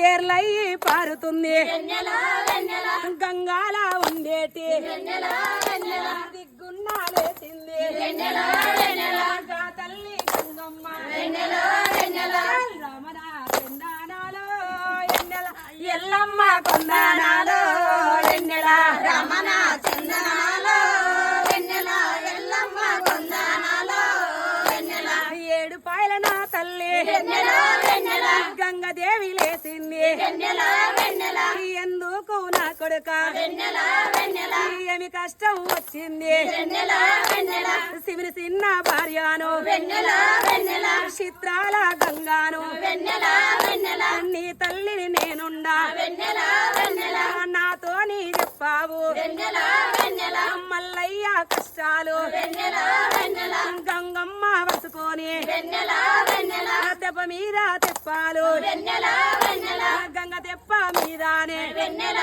ఏర్లయ్యి పారుతుంది గంగాల ఉండేటి దిగ్గున్నా లేచింది తల్లి గంగమ్మ రమణ కొందానాలో ఎన్నెల ఎల్లమ్మ కొందానాలో ఎన్నెల రమణ చందనాలో వెన్నెల ఎల్లమ్మ కొందానాలో వెన్నెల ఏడు పాయల నా తల్లి వెన్నెల వెన్నెల గంగదేవి లేచింది వెన్నెల వెన్నెల ఎందుకు నా కొడుక వెన్నెల వెన్నెల ఏమి కష్టం వచ్చింది వెన్నెల వెన్నెల శివుని చిన్న భార్యను వెన్నెల వెన్నెల చిత్రాల గంగాను వెన్నెల వెన్నెల నీ తల్లిని నేనుండా వెన్నెల వెన్నెల నాతో నీ చెప్పావు వెన్నెల వెన్నెల మల్లయ్య కష్టాలు వెన్నెల వెన్నెల గంగమ్మ వసుకొని వెన్నెల వెన్నెల తెప్ప మీద తెప్పాలు వెన్నెల వెన్నెల గంగ తెప్ప మీదానే వెన్నెల